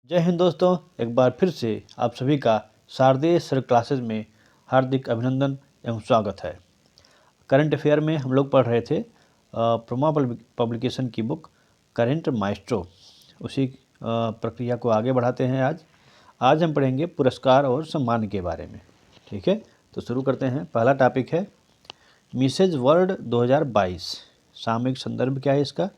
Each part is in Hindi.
जय हिंद दोस्तों, एक बार फिर से आप सभी का शारदीय सर क्लासेज में हार्दिक अभिनंदन एवं स्वागत है। करंट अफेयर में हम लोग पढ़ रहे थे प्रमा पब्लिकेशन की बुक करंट माइस्ट्रो। उसी प्रक्रिया को आगे बढ़ाते हैं। आज हम पढ़ेंगे पुरस्कार और सम्मान के बारे में। ठीक है, तो शुरू करते हैं। पहला टॉपिक है मिसेज वर्ल्ड 2022। सामयिक संदर्भ क्या है इसका?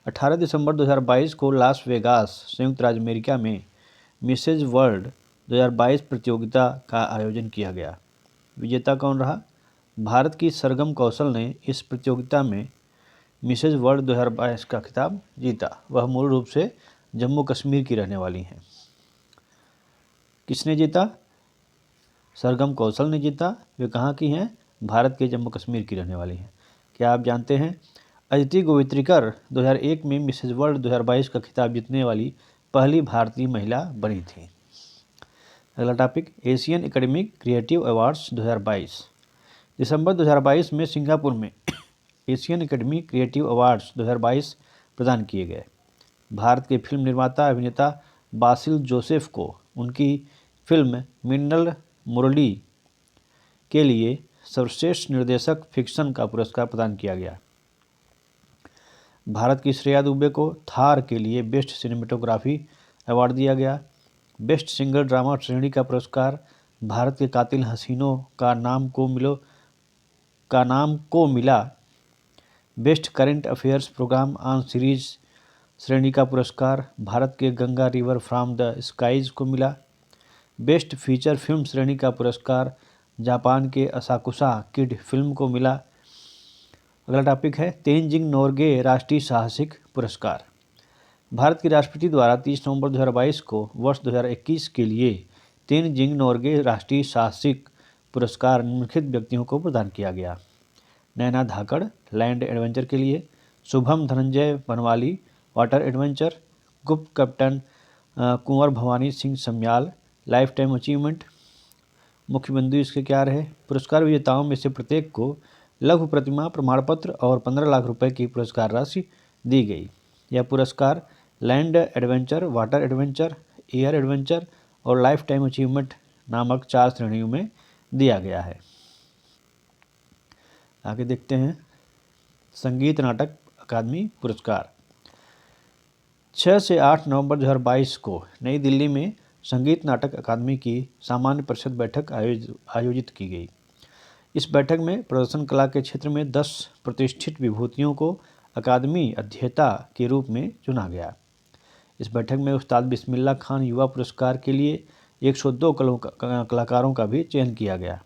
18 दिसंबर 2022 को लास वेगास, संयुक्त राज्य अमेरिका में मिसेज वर्ल्ड 2022 प्रतियोगिता का आयोजन किया गया। विजेता कौन रहा? भारत की सरगम कौशल ने इस प्रतियोगिता में मिसेज वर्ल्ड 2022 का खिताब जीता। वह मूल रूप से जम्मू कश्मीर की रहने वाली हैं। किसने जीता? सरगम कौशल ने जीता। वे कहाँ की हैं? भारत के जम्मू कश्मीर की रहने वाली हैं। क्या आप जानते हैं अदिति गोवित्रिकर 2001 में मिसेज वर्ल्ड 2022 का खिताब जीतने वाली पहली भारतीय महिला बनी थी। अगला topic Asian academic creative awards 2022। दिसंबर 2022 में सिंगापुर में एशियन एकेडमी क्रिएटिव अवार्ड्स 2022 प्रदान किए गए। भारत के फिल्म निर्माता अभिनेता बासिल जोसेफ को उनकी फिल्म मिन्नल मुरली के लिए सर्वश्रेष्ठ निर्देशक फिक्शन का पुरस्कार प्रदान किया गया। भारत की श्रेया दुबे को थार के लिए बेस्ट सिनेमेटोग्राफी अवार्ड दिया गया। बेस्ट सिंगल ड्रामा श्रेणी का पुरस्कार भारत के कातिल हसीनों का नाम को मिला। Best current affairs program on series श्रेणी का पुरस्कार भारत के Ganga river from the skies को मिला। बेस्ट फीचर फिल्म श्रेणी का पुरस्कार जापान के असाकुसा किड फिल्म को मिला। अगला टॉपिक है तेनजिंग नोरगे राष्ट्रीय साहसिक पुरस्कार। भारत के राष्ट्रपति द्वारा 30 नवंबर 2022 को वर्ष 2021 के लिए तेनजिंग नोरगे राष्ट्रीय साहसिक पुरस्कार निम्नलिखित व्यक्तियों को प्रदान किया गया। नैना धाकड़ लैंड एडवेंचर के लिए, शुभम धनंजय बनवाली वाटर एडवेंचर, गुप्त captain Kunwar Bhawani Singh Samyal lifetime achievement. मुख्य बिंदु इसके क्या रहे? पुरस्कार विजेताओं में से प्रत्येक को लघु प्रतिमा, प्रमाण पत्र और 15 लाख रुपए की पुरस्कार राशि दी गई। यह पुरस्कार land adventure, water adventure, air adventure और लाइफ टाइम अचीवमेंट नामक 4 श्रेणियों में दिया गया है। आगे देखते हैं संगीत नाटक अकादमी पुरस्कार। 6 से 8 नवंबर 2022 को नई दिल्ली में संगीत नाटक अकादमी की सामान्य परिषद बैठक आयोजित की गई। इस बैठक में प्रदर्शन कला के क्षेत्र में 10 प्रतिष्ठित विभूतियों को अकादमी अध्येता के रूप में चुना गया। इस बैठक में उस्ताद बिस्मिल्लाह खान युवा पुरस्कार के लिए 102 कलाकारों का भी चयन किया गया।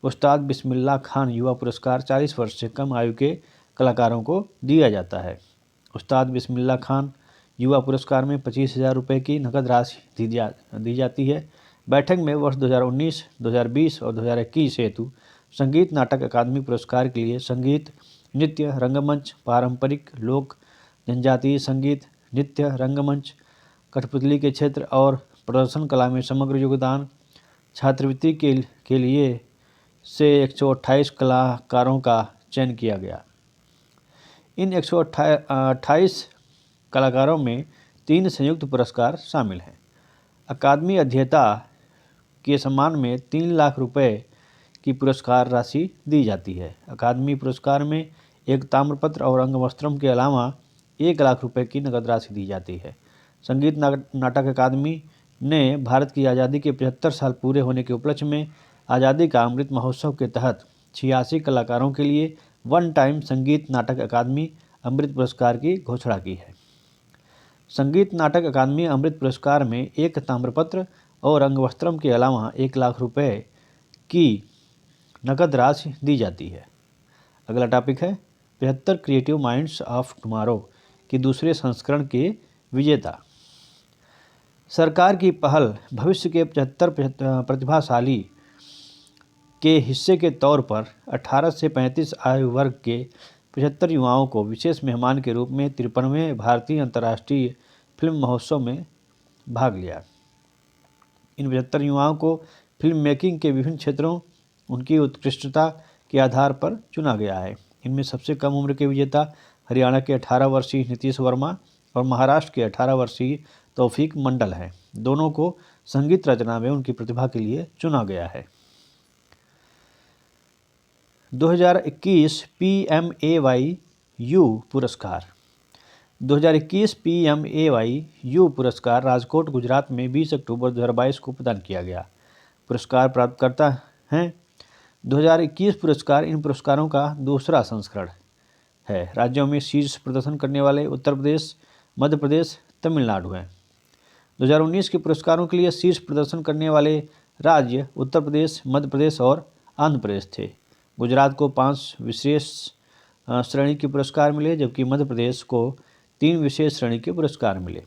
उस्ताद बिस्मिल्लाह खान युवा पुरस्कार 40 वर्ष से कम आयु के कलाकारों को दिया जाता है। उस्ताद बिस्मिल्लाह खान युवा पुरस्कार में 25,000 रुपये की नकद राशि दी जाती है। बैठक में वर्ष 2019, 2020 और 2021 हेतु संगीत नाटक अकादमी पुरस्कार के लिए संगीत, नृत्य, रंगमंच, पारंपरिक लोक जनजातीय संगीत, नृत्य, रंगमंच, कठपुतली के क्षेत्र और प्रदर्शन कला में समग्र योगदान, छात्रवृत्ति के लिए से 128 कलाकारों का चयन किया गया। इन 128 कलाकारों में 3 संयुक्त पुरस्कार शामिल हैं। अकादमी अध्येता के सम्मान में 3 लाख रुपए की पुरस्कार राशि दी जाती है। अकादमी पुरस्कार में एक ताम्रपत्र और अंगवस्त्रम के अलावा 1 लाख रुपए की नकद राशि दी जाती है। संगीत नाटक अकादमी ने भारत की आज़ादी के 75 साल पूरे होने के उपलक्ष्य में आज़ादी का अमृत महोत्सव के तहत 86 कलाकारों के लिए वन टाइम संगीत नाटक अकादमी अमृत पुरस्कार की घोषणा की है। संगीत नाटक अकादमी अमृत पुरस्कार में एक ताम्रपत्र और अंगवस्त्रम के अलावा 1 लाख रुपए की नकद राशि दी जाती है। अगला टॉपिक है 75 क्रिएटिव माइंड्स ऑफ टुमारो के दूसरे संस्करण के विजेता। सरकार की पहल भविष्य के 75 प्रतिभाशाली के हिस्से के तौर पर 18 से 35 आयु वर्ग के 75 युवाओं को विशेष मेहमान के रूप में 53वें भारतीय अंतर्राष्ट्रीय फिल्म महोत्सव में भाग लिया। इन 75 युवाओं को फिल्म मेकिंग के विभिन्न क्षेत्रों उनकी उत्कृष्टता के आधार पर चुना गया है। इनमें सबसे कम उम्र के विजेता हरियाणा के 18 वर्षीय नीतीश वर्मा और महाराष्ट्र के 18 वर्षीय तौफीक मंडल हैं। दोनों को संगीत रचना में उनकी प्रतिभा के लिए चुना गया है। 2021 PMAYU पुरस्कार। 2021 PMAYU पुरस्कार राजकोट, गुजरात में 20 अक्टूबर 2022 को प्रदान किया गया। पुरस्कार प्राप्तकर्ता हैं 2021 पुरस्कार। इन पुरस्कारों का दूसरा संस्करण है। राज्यों में शीर्ष प्रदर्शन करने वाले उत्तर प्रदेश, मध्य प्रदेश, तमिलनाडु हैं। 2019 के पुरस्कारों के लिए शीर्ष प्रदर्शन करने वाले राज्य उत्तर प्रदेश, मध्य प्रदेश और आंध्र प्रदेश थे। गुजरात को 5 विशेष श्रेणी के पुरस्कार मिले, जबकि मध्य प्रदेश को 3 विशेष श्रेणी के पुरस्कार मिले।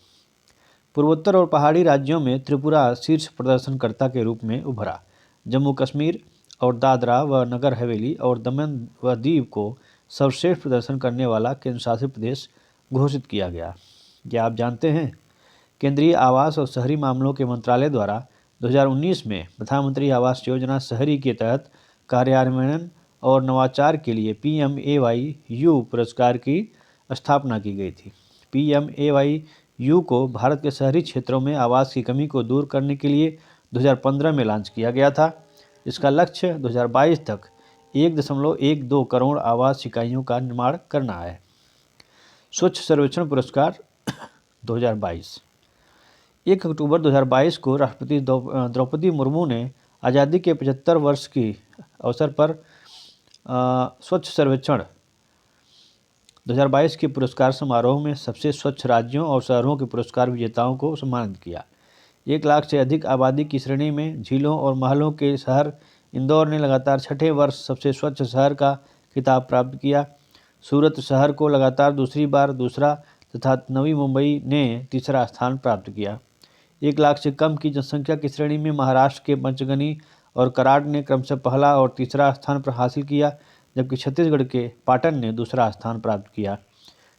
पूर्वोत्तर और पहाड़ी राज्यों में त्रिपुरा शीर्ष प्रदर्शनकर्ता के रूप में उभरा। जम्मू कश्मीर और दादरा व नगर हवेली और दमन व दीव को सर्वश्रेष्ठ प्रदर्शन करने वाला केंद्र शासित प्रदेश घोषित किया गया। क्या आप जानते हैं, केंद्रीय आवास और शहरी मामलों के मंत्रालय द्वारा 2019 में प्रधानमंत्री आवास योजना शहरी के तहत कार्यान्वयन और नवाचार के लिए PMAYU पुरस्कार की स्थापना की गई थी। PMAYU को भारत के शहरी क्षेत्रों में आवास की कमी को दूर करने के लिए 2015 में लॉन्च किया गया था। इसका लक्ष्य 2022 तक 1.12 करोड़ आवास इकाइयों का निर्माण करना है। स्वच्छ सर्वेक्षण पुरस्कार 2022। 1 अक्टूबर 2022 को राष्ट्रपति द्रौपदी मुर्मू ने आज़ादी के 75 वर्ष की अवसर पर स्वच्छ सर्वेक्षण 2022 के पुरस्कार समारोह में सबसे स्वच्छ राज्यों और शहरों के पुरस्कार विजेताओं को सम्मानित किया। 1 लाख से अधिक आबादी की श्रेणी में झीलों और महलों के शहर इंदौर ने लगातार 6ठे वर्ष सबसे स्वच्छ शहर का खिताब प्राप्त किया। सूरत शहर को लगातार दूसरी बार दूसरा तथा नवी मुंबई ने तीसरा स्थान प्राप्त किया। 1 लाख से कम की जनसंख्या की श्रेणी में महाराष्ट्र के पंचगनी और कराड़ ने क्रमशः पहला और तीसरा स्थान पर हासिल किया, जबकि छत्तीसगढ़ के पाटन ने दूसरा स्थान प्राप्त किया।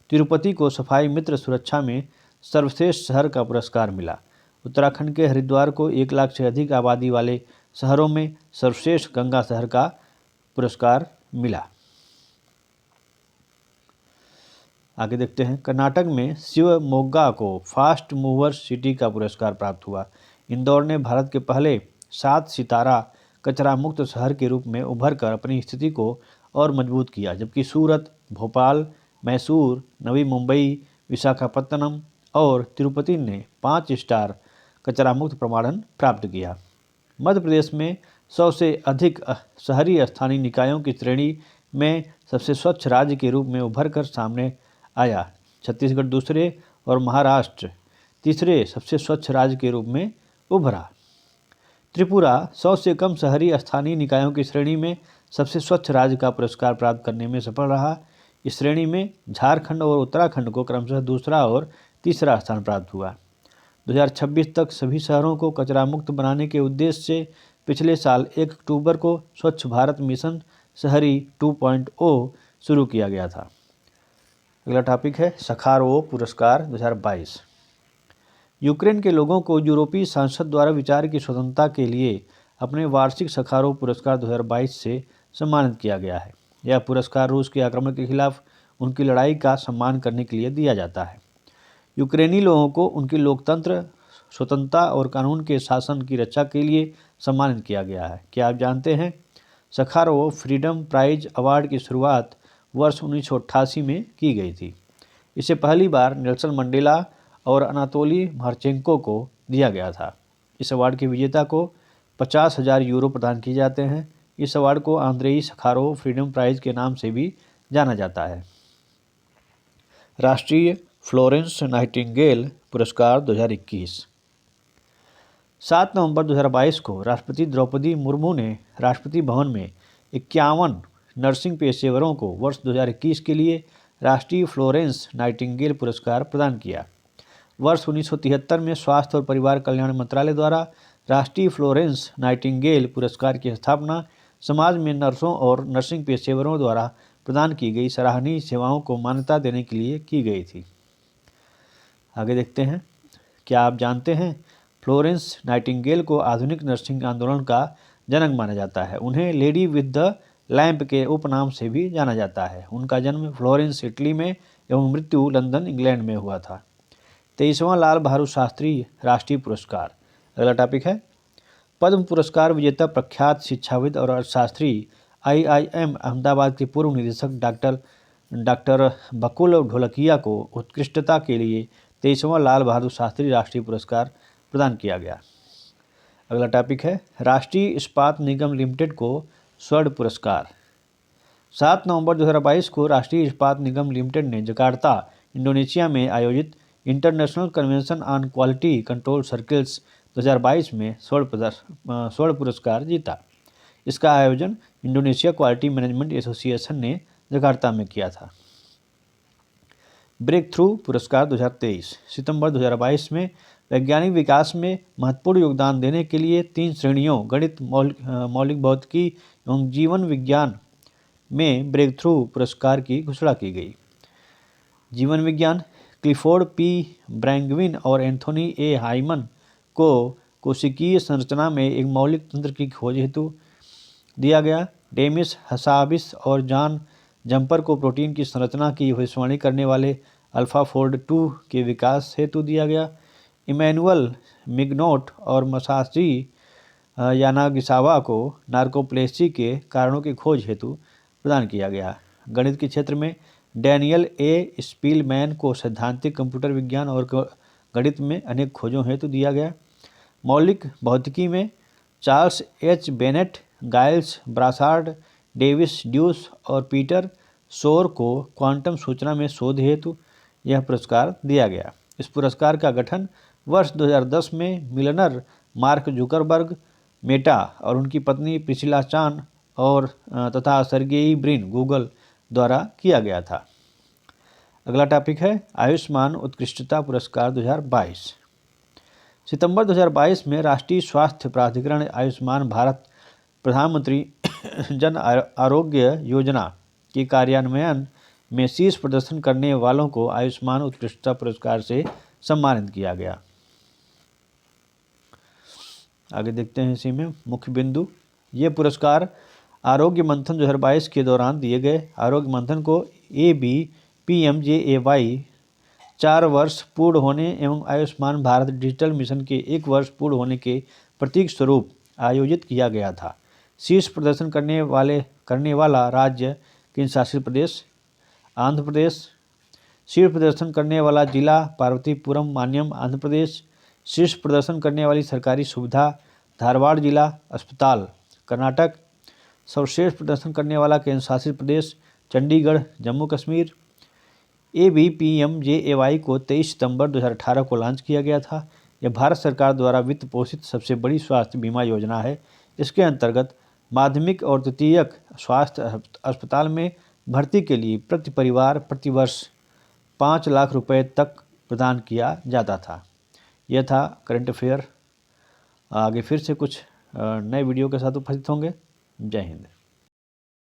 तिरुपति को सफाई मित्र सुरक्षा में सर्वश्रेष्ठ शहर का पुरस्कार मिला। उत्तराखंड के हरिद्वार को 1 लाख से अधिक आबादी वाले शहरों में सर्वश्रेष्ठ गंगा शहर का पुरस्कार मिला। आगे देखते हैं, कर्नाटक में शिवमोग्गा को फास्ट मूवर सिटी का पुरस्कार प्राप्त हुआ। इंदौर ने भारत के पहले 7 सितारा कचरा मुक्त शहर के रूप में उभर कर अपनी स्थिति को और मजबूत किया, जबकि सूरत, भोपाल, मैसूर, नवी मुंबई, विशाखापत्तनम और तिरुपति ने 5 स्टार कचरा मुक्त प्रमाणन प्राप्त किया। मध्य प्रदेश में 100 से अधिक शहरी स्थानीय निकायों की श्रेणी में सबसे स्वच्छ राज्य के रूप में उभर कर सामने आया। छत्तीसगढ़ दूसरे और महाराष्ट्र तीसरे सबसे स्वच्छ राज्य के रूप में उभरा। त्रिपुरा 100 से कम शहरी स्थानीय निकायों की श्रेणी में सबसे स्वच्छ राज्य का पुरस्कार प्राप्त करने में सफल रहा। इस श्रेणी में झारखंड और उत्तराखंड को क्रमशः दूसरा और तीसरा स्थान प्राप्त हुआ। 2026 तक सभी शहरों को कचरा मुक्त बनाने के उद्देश्य से पिछले साल 1 अक्टूबर को स्वच्छ भारत मिशन शहरी 2.0 शुरू किया गया था। अगला टॉपिक है सखारोव पुरस्कार 2022। यूक्रेन के लोगों को यूरोपीय संसद द्वारा विचार की स्वतंत्रता के लिए अपने वार्षिक सखारोव पुरस्कार 2022 से सम्मानित किया गया है। यह पुरस्कार रूस के आक्रमण के खिलाफ उनकी लड़ाई का सम्मान करने के लिए दिया जाता है। यूक्रेनी लोगों को उनकी लोकतंत्र, स्वतंत्रता और कानून के शासन की रक्षा के लिए सम्मानित किया गया है। क्या आप जानते हैं, सखारोव फ्रीडम प्राइज अवार्ड की शुरुआत वर्ष 1988 में की गई थी। इसे पहली बार नेल्सन मंडेला और अनातोली मार्चेंको को दिया गया था। इस अवार्ड के विजेता को 50,000 यूरो प्रदान किए जाते हैं। इस अवार्ड को आंद्रेई सखारोव फ्रीडम प्राइज के नाम से भी जाना जाता है। राष्ट्रीय फ्लोरेंस नाइटिंगेल पुरस्कार 2021। 7 नवंबर 2022 को राष्ट्रपति द्रौपदी मुर्मू ने राष्ट्रपति भवन में 51 नर्सिंग पेशेवरों को वर्ष 2021 के लिए राष्ट्रीय फ्लोरेंस नाइटिंगेल पुरस्कार प्रदान किया। वर्ष 1973 में स्वास्थ्य और परिवार कल्याण मंत्रालय द्वारा राष्ट्रीय फ्लोरेंस नाइटिंगेल पुरस्कार की स्थापना समाज में नर्सों और नर्सिंग पेशेवरों द्वारा प्रदान की गई सराहनीय सेवाओं को मान्यता देने के लिए की गई थी। आगे देखते हैं, क्या आप जानते हैं, फ्लोरेंस नाइटिंगेल को आधुनिक नर्सिंग आंदोलन का जनक माना जाता है। उन्हें लेडी विद द लैंप के उपनाम से भी जाना जाता है। उनका जन्म फ्लोरेंस इटली में एवं मृत्यु लंदन इंग्लैंड में हुआ था। 23वां लाल बहादुर शास्त्री राष्ट्रीय पुरस्कार। अगला टॉपिक है पद्म पुरस्कार विजेता प्रख्यात शिक्षाविद और अर्थशास्त्री IIM अहमदाबाद के पूर्व निदेशक डॉक्टर बकुल ढोलकिया को उत्कृष्टता के लिए 23वां लाल बहादुर शास्त्री राष्ट्रीय पुरस्कार प्रदान किया गया। अगला टॉपिक है राष्ट्रीय इस्पात निगम लिमिटेड को स्वर्ण पुरस्कार। 7 नवंबर 2022 को राष्ट्रीय इस्पात निगम लिमिटेड ने जकार्ता इंडोनेशिया में आयोजित international convention on quality control circles 2022 में स्वर्ण पुरस्कार जीता। इसका आयोजन इंडोनेशिया क्वालिटी मैनेजमेंट एसोसिएशन ने जकार्ता में किया था। ब्रेक थ्रू पुरस्कार 2023 सितंबर 2022 में वैज्ञानिक विकास में महत्वपूर्ण योगदान देने के लिए 3 श्रेणियों गणित, मौलिक भौतिकी एवं जीवन विज्ञान में ब्रेक थ्रू पुरस्कार की घोषणा की गई। जीवन विज्ञान क्लिफोर्ड पी ब्रैंगविन और एंथोनी ए हाइमन को कोशिकीय संरचना में एक मौलिक तंत्र की खोज हेतु दिया गया। डेमिस हसाबिस और जॉन जंपर को प्रोटीन की संरचना की भविष्यवाणी करने वाले अल्फाफोल्ड 2 के विकास हेतु दिया गया। इमैनुअल मिग्नोट और मसाशी यानागिसावा को नार्कोप्लेसी के कारणों की खोज हेतु प्रदान किया गया। गणित के क्षेत्र में डैनियल ए स्पीलमैन को सैद्धांतिक कंप्यूटर विज्ञान और गणित में अनेक खोजों हेतु दिया गया। मौलिक भौतिकी में Charles H Bennett, Gilles Brassard, David Deutsch और पीटर शोर को क्वांटम सूचना में शोध हेतु यह पुरस्कार दिया गया। इस पुरस्कार का गठन वर्ष 2010 में मिलनर मार्क जुकरबर्ग, मेटा और उनकी पत्नी प्रिसिला चान और तथा सर्गेई ब्रिन गूगल द्वारा किया गया था। अगला टॉपिक है आयुष्मान उत्कृष्टता पुरस्कार 2022। सितंबर 2022 में राष्ट्रीय स्वास्थ्य प्राधिकरण आयुष्मान भारत प्रधानमंत्री जन आरोग्य योजना के कार्यान्वयन में शीर्ष प्रदर्शन करने वालों को आयुष्मान उत्कृष्टता पुरस्कार से सम्मानित किया गया। आगे देखते हैं इसी में मुख्य बिंदु। ये पुरस्कार आरोग्य मंथन 2022 के दौरान दिए गए। आरोग्य मंथन को ABPMJAY 4 वर्ष पूर्ण होने एवं आयुष्मान भारत डिजिटल मिशन के 1 वर्ष पूर्ण होने के प्रतीक स्वरूप आयोजित किया गया था। शीर्ष प्रदर्शन करने वाला राज्य केंद्र शासित प्रदेश आंध्र प्रदेश। शीर्ष प्रदर्शन करने वाला जिला पार्वतीपुरम मान्यम आंध्र प्रदेश। शीर्ष प्रदर्शन करने वाली सरकारी सुविधा धारवाड़ जिला अस्पताल कर्नाटक। सर्वश्रेष्ठ प्रदर्शन करने वाला केंद्र शासित प्रदेश चंडीगढ़ जम्मू कश्मीर। ABPMJAY को 23 सितंबर 2018 को लॉन्च किया गया था। यह भारत सरकार द्वारा वित्त पोषित सबसे बड़ी स्वास्थ्य बीमा योजना है। इसके अंतर्गत माध्यमिक और तृतीयक स्वास्थ्य अस्पताल में भर्ती के लिए प्रति परिवार प्रति वर्ष 5 लाख रुपए तक प्रदान किया जाता था। यह था करंट अफेयर। आगे फिर से कुछ नए वीडियो के साथ उपस्थित होंगे। जय हिंद।